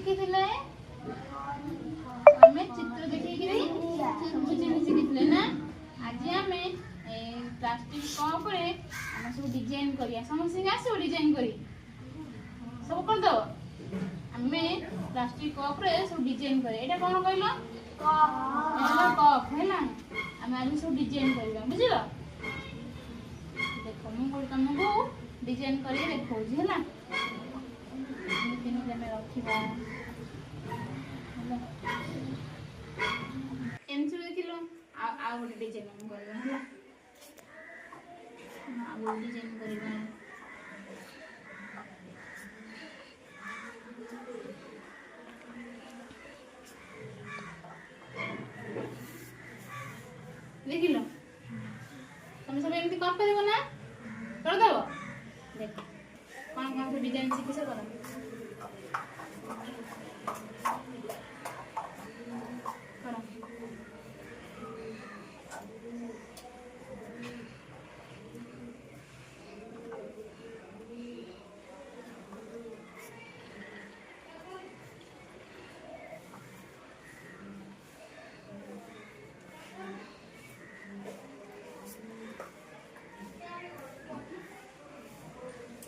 ଶିଖିଥିଲେ ଆମେ ଚିତ୍ର ଦେଖିକିରି ସବୁ ଜିନିଷ ଶିଖିଥିଲେ ନା। ଆଜି ଆମେ ପ୍ଲାଷ୍ଟିକ କପରେ ଆମେ ସବୁ ଡିଜାଇନ କରିବା। ସମସ୍ତଙ୍କୁ ଆସିବ ଡିଜାଇନ କରି ସବୁ କରିଦେବ। ଆମେ ପ୍ଲାଷ୍ଟିକ କପରେ ସବୁ ଡିଜାଇନ କରିବା। ଏଇଟା କ'ଣ କହିଲ? କପ୍ ହେଲା। ଆମେ ଆଜି ସବୁ ଡିଜାଇନ କରିବା ବୁଝିଲ। ଦେଖ ମୁଁ ତମକୁ ଡିଜାଇନ କରିକି ଦେଖାଉଛି ହେଲା। ଏମିତି ଆମେ ରଖିବା ଏମିତି ଦେଖିଲ। ଆଉ ଗୋଟେ ଡିଜାଇନ କରିବା ହେଲା। ଆଉ ଗୋଟେ ଡିଜାଇନ କରିବା। ଦେଖିଲ ତମେ ସବୁ ଏମିତି କରିପାରିବ ନା? କରିଦେବ। ଦେଖ କ'ଣ କ'ଣ ସବୁ ଡିଜାଇନ ଶିଖିଛ କର।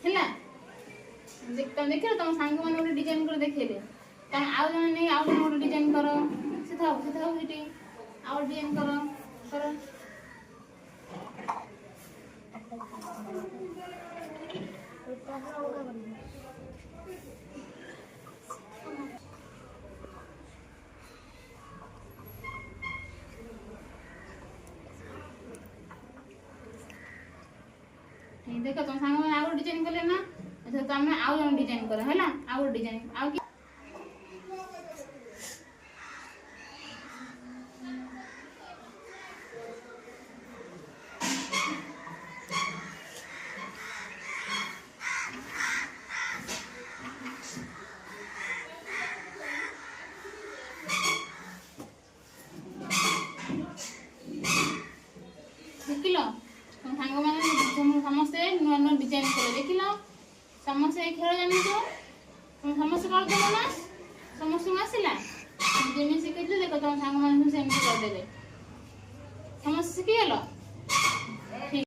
ହେଲା ତମେ ଦେଖିଲ ତମ ସାଙ୍ଗମାନେ ଗୋଟେ ଡିଜାଇନ କରି ଦେଖେଇଲେ। ତମେ ଆଉ ଜଣେ ନେଇ ଆଉ ଜଣେ ଗୋଟେ ଡିଜାଇନ କର। ସେ ଥାଉ ସେଠି ଆଉ ଡିଜାଇନ କର। ଦେଖ ତମ ସାଙ୍ଗମାନେ ଆଉ ଗୋଟେ ଡିଜାଇନ କଲେ ନା। ତମେ ଆଉ ଜଣେ ଡିଜାଇନ କର ହେଲା। ଆଉ ଗୋଟେ ଡିଜାଇନ ଆଉ ଦେଖିଲ ତମ ସାଙ୍ଗମାନେ ସମସ୍ତେ ନୂଆ ନୂଆ ଡିଜାଇନ କଲେ। ଦେଖିଲ ସମସ୍ତେ ଏ ଖେଳ ଜାଣିଛ। ତମେ ସମସ୍ତେ କରିଦେବ ନା? ସମସ୍ତଙ୍କୁ ଆସିଲା ଯେମିତି ଶିଖେଇଥିଲେ। ଦେଖ ତମ ସାଙ୍ଗମାନଙ୍କୁ ସେମିତି କରିଦେଲେ। ସମସ୍ତେ ଶିଖିଗଲ।